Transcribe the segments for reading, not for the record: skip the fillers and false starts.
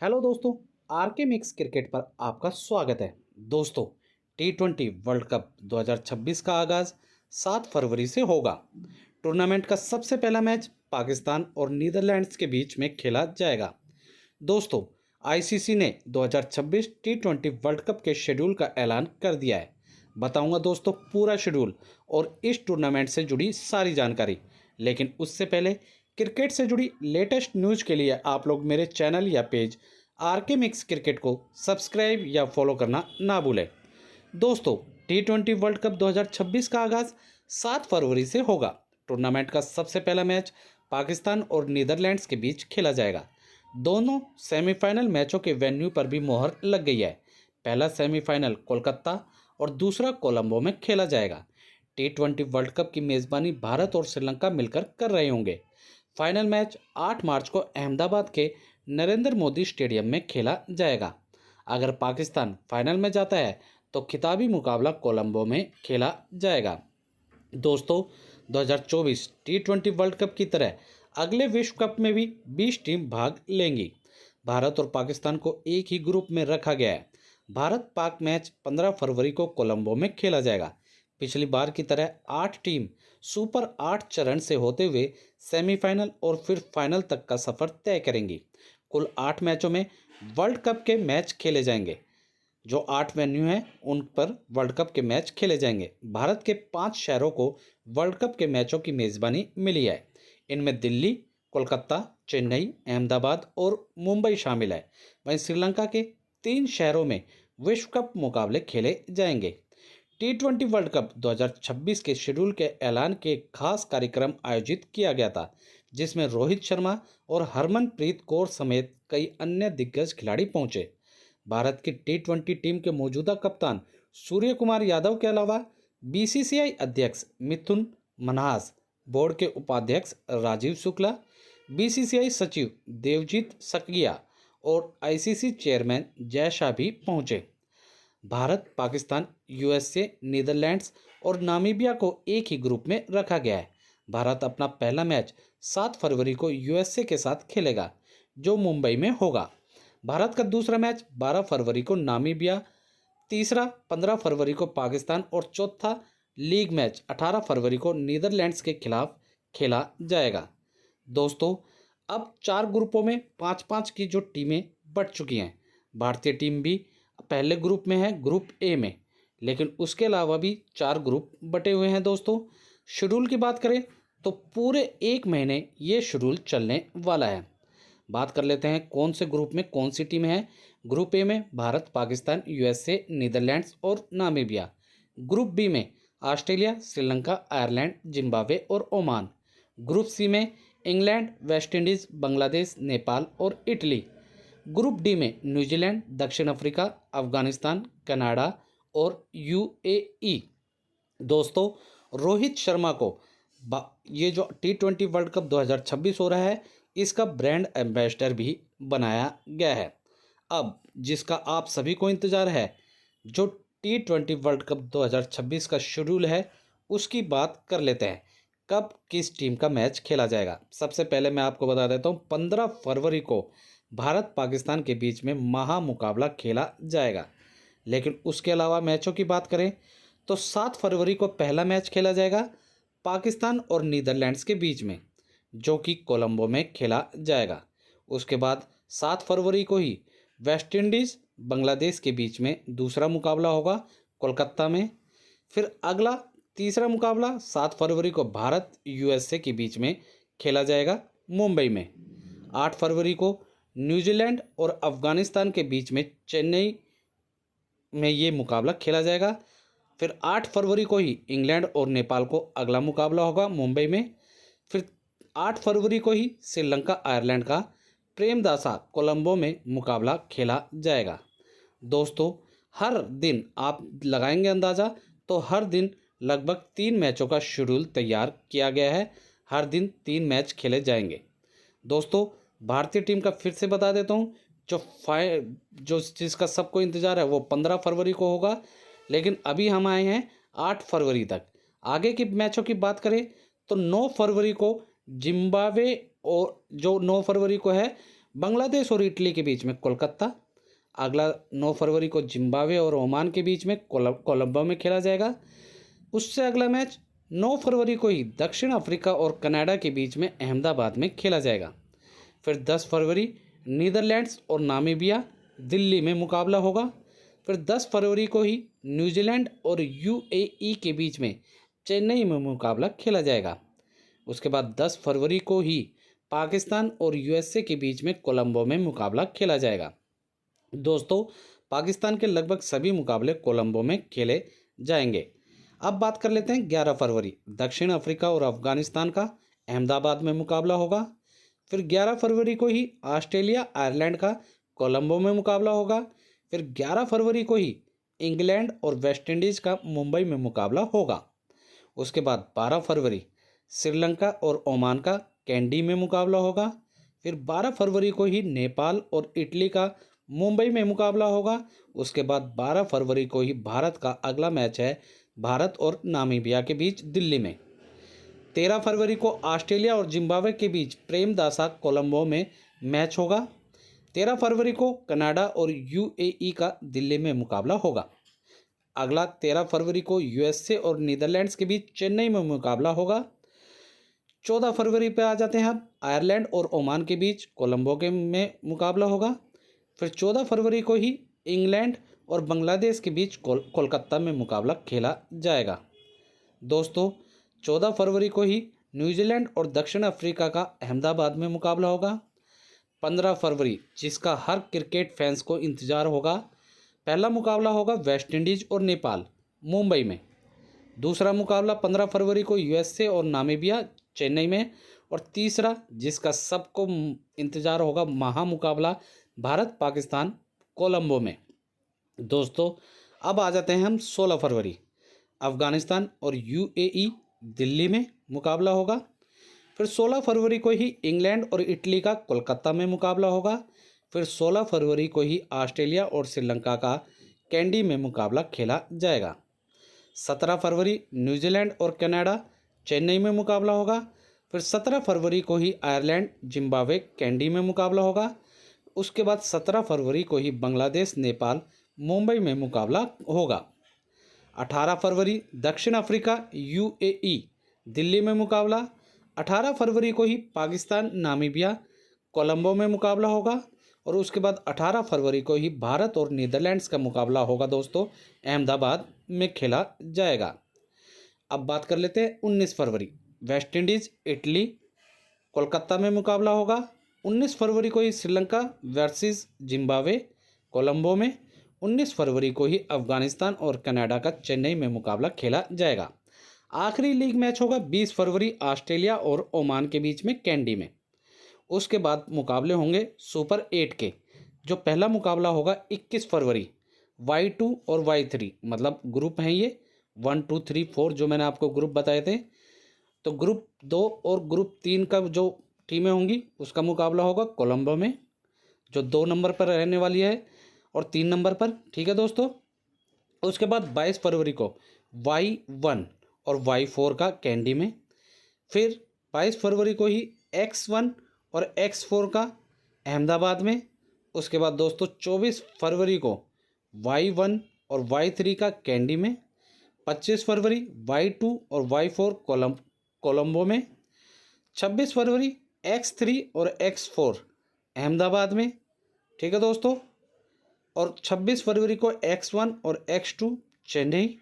Hello दोस्तों। R K mix cricket पर आपका स्वागत है। दोस्तों, टी20 वर्ल्ड कप 2026 का आगाज़ 7 फरवरी से होगा। टूर्नामेंट का सबसे पहला मैच पाकिस्तान और नीदरलैंड्स के बीच में खेला जाएगा। दोस्तों, आईसीसी ने 2026 टी20 वर्ल्ड कप के शेड्यूल का ऐलान कर दिया है। बताऊंगा दोस्तों पूरा शेड्यूल और इस टूर्नामेंट से जुड़ी सारी जानकारी। लेकिन उससे पहले क्रिकेट से जुड़ी लेटेस्ट न्यूज़ के लिए आप लोग मेरे चैनल या पेज आरके मिक्स क्रिकेट को सब्सक्राइब या फॉलो करना ना भूलें। दोस्तों, टी20 वर्ल्ड कप 2026 का आगाज़ 7 फरवरी से होगा। टूर्नामेंट का सबसे पहला मैच पाकिस्तान और नीदरलैंड्स के बीच खेला जाएगा। दोनों सेमीफाइनल मैचों के वेन्यू पर भी मोहर लग गई है। पहला सेमीफाइनल कोलकाता और दूसरा कोलंबो में खेला जाएगा। टी20 वर्ल्ड कप की मेज़बानी भारत और श्रीलंका मिलकर कर रहे होंगे। फाइनल मैच 8 मार्च को अहमदाबाद के नरेंद्र मोदी स्टेडियम में खेला जाएगा। अगर पाकिस्तान फाइनल में जाता है तो खिताबी मुकाबला कोलंबो में खेला जाएगा। दोस्तों, 2024 टी20 वर्ल्ड कप की तरह अगले विश्व कप में भी 20 टीम भाग लेंगी। भारत और पाकिस्तान को एक ही ग्रुप में रखा गया है। भारत पाक मैच 15 फरवरी को कोलंबो में खेला जाएगा। पिछली बार की तरह 8 टीम सुपर 8 चरण से होते हुए सेमीफाइनल और फिर फाइनल तक का सफर तय करेंगी। कुल 8 मैचों में वर्ल्ड कप के मैच खेले जाएंगे। जो 8 वेन्यू हैं उन पर वर्ल्ड कप के मैच खेले जाएंगे। भारत के 5 शहरों को वर्ल्ड कप के मैचों की मेज़बानी मिली है। इनमें दिल्ली, कोलकाता, चेन्नई, अहमदाबाद और मुंबई शामिल है। वहीं श्रीलंका के 3 शहरों में विश्व कप मुकाबले खेले जाएंगे। टी20 वर्ल्ड कप 2026 के शेड्यूल के ऐलान के एक खास कार्यक्रम आयोजित किया गया था, जिसमें रोहित शर्मा और हरमनप्रीत कौर समेत कई अन्य दिग्गज खिलाड़ी पहुंचे। भारत की टी20 टीम के मौजूदा कप्तान सूर्य कुमार यादव के अलावा बीसीसीआई अध्यक्ष मिथुन मन्हास, बोर्ड के उपाध्यक्ष राजीव शुक्ला, बीसीसीआई सचिव देवजीत सकिया और आईसीसी चेयरमैन जय शाह भी पहुंचे। भारत, पाकिस्तान, यूएसए, नीदरलैंड्स और नामीबिया को एक ही ग्रुप में रखा गया है। भारत अपना पहला मैच 7 फरवरी को यूएसए के साथ खेलेगा, जो मुंबई में होगा। भारत का दूसरा मैच 12 फरवरी को नामीबिया, तीसरा 15 फरवरी को पाकिस्तान और चौथा लीग मैच 18 फरवरी को नीदरलैंड्स के खिलाफ खेला जाएगा। दोस्तों, अब 4 ग्रुपों में 5-5 की जो टीमें बट चुकी हैं। भारतीय टीम भी पहले ग्रुप में है, ग्रुप ए में, लेकिन उसके अलावा भी 4 ग्रुप बटे हुए हैं। दोस्तों, शेड्यूल की बात करें तो पूरे 1 महीने ये शेड्यूल चलने वाला है। बात कर लेते हैं कौन से ग्रुप में कौन सी टीम है। ग्रुप ए में भारत, पाकिस्तान, यूएसए, नीदरलैंड्स और नामीबिया। ग्रुप बी में ऑस्ट्रेलिया, श्रीलंका, आयरलैंड, जिम्बाब्वे और ओमान। ग्रुप सी में इंग्लैंड, वेस्टइंडीज़, बांग्लादेश, नेपाल और इटली। ग्रुप डी में न्यूजीलैंड, दक्षिण अफ्रीका, अफगानिस्तान, कनाडा और यूएई। दोस्तों, रोहित शर्मा को ये जो टी20 वर्ल्ड कप 2026 हो रहा है, इसका ब्रांड एम्बेसडर भी बनाया गया है। अब जिसका आप सभी को इंतज़ार है, जो टी20 वर्ल्ड कप 2026 का शेड्यूल है, उसकी बात कर लेते हैं। कब किस टीम का मैच खेला जाएगा। सबसे पहले मैं आपको बता देता हूँ, 15 फरवरी को भारत पाकिस्तान के बीच में महा मुकाबला खेला जाएगा। लेकिन उसके अलावा मैचों की बात करें तो 7 फरवरी को पहला मैच खेला जाएगा पाकिस्तान और नीदरलैंड्स के बीच में, जो कि कोलंबो में खेला जाएगा। उसके बाद 7 फरवरी को ही वेस्टइंडीज़, बांग्लादेश के बीच में दूसरा मुकाबला होगा कोलकाता में। फिर अगला तीसरा मुकाबला 7 फरवरी को भारत यूएसए के बीच में खेला जाएगा मुंबई में। 8 फरवरी को न्यूजीलैंड और अफगानिस्तान के बीच में चेन्नई में ये मुकाबला खेला जाएगा। फिर 8 फरवरी को ही इंग्लैंड और नेपाल को अगला मुकाबला होगा मुंबई में। फिर 8 फरवरी को ही श्रीलंका आयरलैंड का प्रेमदासा कोलंबो में मुकाबला खेला जाएगा। दोस्तों, हर दिन आप लगाएंगे अंदाज़ा तो हर दिन लगभग 3 मैचों का शेड्यूल तैयार किया गया है। हर दिन 3 मैच खेले जाएंगे। दोस्तों, भारतीय टीम का फिर से बता देता हूँ, जो जिसका सबको इंतज़ार है वो 15 फरवरी को होगा, लेकिन अभी हम आए हैं 8 फरवरी तक। आगे के मैचों की बात करें तो 9 फरवरी को जिम्बाब्वे, और जो 9 फरवरी को है बांग्लादेश और इटली के बीच में कोलकाता। अगला 9 फरवरी को जिम्बाब्वे और ओमान के बीच में कोलंबो में खेला जाएगा। उससे अगला मैच 9 फरवरी को ही दक्षिण अफ्रीका और कनाडा के बीच में अहमदाबाद में खेला जाएगा। फिर 10 फरवरी नीदरलैंड्स और नामीबिया दिल्ली में मुकाबला होगा। फिर 10 फरवरी को ही न्यूजीलैंड और यूएई के बीच में चेन्नई में मुकाबला खेला जाएगा। उसके बाद 10 फरवरी को ही पाकिस्तान और यूएसए के बीच में कोलंबो में मुकाबला खेला जाएगा। दोस्तों, पाकिस्तान के लगभग सभी मुकाबले कोलंबो में खेले जाएंगे। अब बात कर लेते हैं 11 फरवरी दक्षिण अफ्रीका और अफगानिस्तान का अहमदाबाद में मुकाबला होगा। फिर 11 फरवरी को ही ऑस्ट्रेलिया आयरलैंड का कोलंबो में मुकाबला होगा। फिर 11 फरवरी को ही इंग्लैंड और वेस्टइंडीज़ का मुंबई में मुकाबला होगा। उसके बाद 12 फरवरी श्रीलंका और ओमान का कैंडी में मुकाबला होगा। फिर 12 फरवरी को ही नेपाल और इटली का मुंबई में मुकाबला होगा। उसके बाद 12 फरवरी को ही भारत का अगला मैच है भारत और नामीबिया के बीच दिल्ली में। 13 फरवरी को ऑस्ट्रेलिया और जिम्बाब्वे के बीच प्रेमदासा कोलंबो में मैच होगा। 13 फरवरी को कनाडा और यूएई का दिल्ली में मुकाबला होगा। अगला 13 फरवरी को यूएसए और नीदरलैंड्स के बीच चेन्नई में मुकाबला होगा। 14 फरवरी पे आ जाते हैं अब आयरलैंड और ओमान के बीच कोलंबो के में मुकाबला होगा। फिर 14 फरवरी को ही इंग्लैंड और बांग्लादेश के बीच कोलकाता में मुकाबला खेला जाएगा। दोस्तों, 14 फरवरी को ही न्यूजीलैंड और दक्षिण अफ्रीका का अहमदाबाद में मुकाबला होगा। 15 फरवरी जिसका हर क्रिकेट फैंस को इंतज़ार होगा, पहला मुकाबला होगा वेस्टइंडीज़ और नेपाल मुंबई में। दूसरा मुकाबला 15 फरवरी को यूएसए और नामीबिया चेन्नई में। और तीसरा जिसका सबको इंतज़ार होगा महामुकाबला भारत पाकिस्तान कोलंबो में। दोस्तों, अब आ जाते हैं हम 16 फरवरी अफ़गानिस्तान और यूएई दिल्ली में मुकाबला होगा। फिर 16 फरवरी को ही इंग्लैंड और इटली का कोलकाता में मुकाबला होगा। फिर 16 फरवरी को ही ऑस्ट्रेलिया और श्रीलंका का कैंडी में मुकाबला खेला जाएगा। 17 फरवरी न्यूजीलैंड और कनाडा चेन्नई में मुकाबला होगा। फिर 17 फरवरी को ही आयरलैंड जिम्बाब्वे कैंडी में मुकाबला होगा। उसके बाद 17 फरवरी को ही बांग्लादेश नेपाल मुंबई में मुकाबला होगा। 18 फरवरी दक्षिण अफ्रीका यूएई दिल्ली में मुकाबला। 18 फरवरी को ही पाकिस्तान नामीबिया कोलंबो में मुकाबला होगा। और उसके बाद 18 फरवरी को ही भारत और नीदरलैंड्स का मुकाबला होगा। दोस्तों, अहमदाबाद में खेला जाएगा। अब बात कर लेते हैं 19 फरवरी वेस्टइंडीज़ इटली कोलकाता में मुकाबला होगा। 19 फरवरी को ही श्रीलंका वर्सेस जिम्बाब्वे कोलंबो में। 19 फरवरी को ही अफगानिस्तान और कनाडा का चेन्नई में मुकाबला खेला जाएगा। आखिरी लीग मैच होगा 20 फरवरी ऑस्ट्रेलिया और ओमान के बीच में कैंडी में। उसके बाद मुकाबले होंगे सुपर 8 के, जो पहला मुकाबला होगा 21 फरवरी Y2 और Y3 मतलब ग्रुप हैं ये 1 2 3 4 जो मैंने आपको ग्रुप बताए थे। तो ग्रुप 2 और ग्रुप 3 का जो टीमें होंगी उसका मुकाबला होगा कोलंबो में, जो 2 नंबर पर रहने वाली है और 3 नंबर पर। ठीक है दोस्तों। उसके बाद 22 फरवरी को Y1 और Y4 का कैंडी में। फिर 22 फरवरी को ही X1 और X4 का अहमदाबाद में। उसके बाद दोस्तों 24 फरवरी को Y1 और Y3 का कैंडी में। 25 फरवरी Y2 और Y4 कोलंबो में। 26 फरवरी X3 और X4 अहमदाबाद में। ठीक है दोस्तों। और 26 फरवरी को X1 और X2 चेन्नई।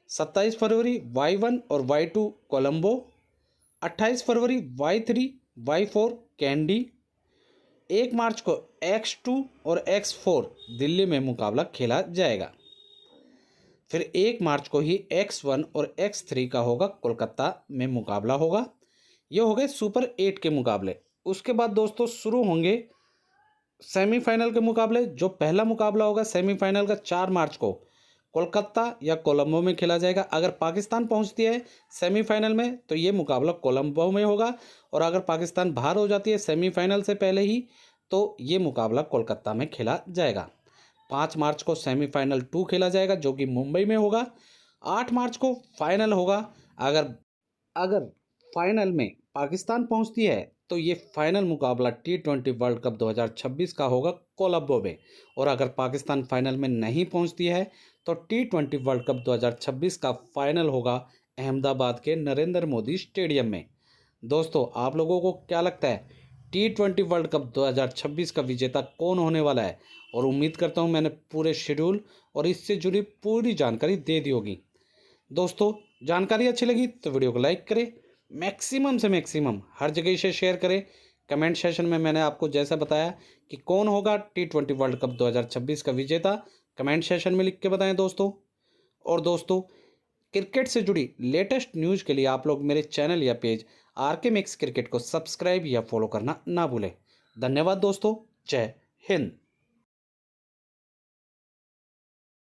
27 फरवरी Y1 और Y2 कोलंबो। 28 फरवरी Y3 Y4 कैंडी। 1 मार्च को X2 और X4 दिल्ली में मुकाबला खेला जाएगा। फिर 1 मार्च को ही X1 और X3 का होगा कोलकाता में मुकाबला होगा। ये हो गए सुपर 8 के मुकाबले। उसके बाद दोस्तों शुरू होंगे सेमीफाइनल के मुकाबले। जो पहला मुकाबला होगा सेमीफाइनल का 4 मार्च को कोलकाता या कोलंबो में खेला जाएगा। अगर पाकिस्तान पहुंचती है सेमीफाइनल में तो ये मुकाबला कोलंबो में होगा, और अगर पाकिस्तान बाहर हो जाती है सेमीफाइनल से पहले ही तो ये मुकाबला कोलकाता में खेला जाएगा। 5 मार्च को सेमीफाइनल 2 खेला जाएगा जो कि मुंबई में होगा। 8 मार्च को फाइनल होगा। अगर फाइनल में पाकिस्तान पहुंचती है तो ये फाइनल मुकाबला T20 वर्ल्ड कप 2026 का होगा कोलंबो में। और अगर पाकिस्तान फाइनल में नहीं पहुंचती है तो T20 वर्ल्ड कप 2026 का फाइनल होगा अहमदाबाद के नरेंद्र मोदी स्टेडियम में। दोस्तों, आप लोगों को क्या लगता है T20 वर्ल्ड कप 2026 का विजेता कौन होने वाला है? और उम्मीद करता हूं मैंने पूरे शेड्यूल और इससे जुड़ी पूरी जानकारी दे दी होगी। दोस्तों, जानकारी अच्छी लगी तो वीडियो को लाइक करें, मैक्सिमम से मैक्सिमम हर जगह इसे शेयर करें। कमेंट सेशन में मैंने आपको जैसा बताया कि कौन होगा T20 वर्ल्ड कप 2026 का विजेता, कमेंट सेशन में लिख के बताएं दोस्तों। और दोस्तों, क्रिकेट से जुड़ी लेटेस्ट न्यूज़ के लिए आप लोग मेरे चैनल या पेज आरके मिक्स क्रिकेट को सब्सक्राइब या फॉलो करना ना भूलें। धन्यवाद दोस्तों, जय हिंद।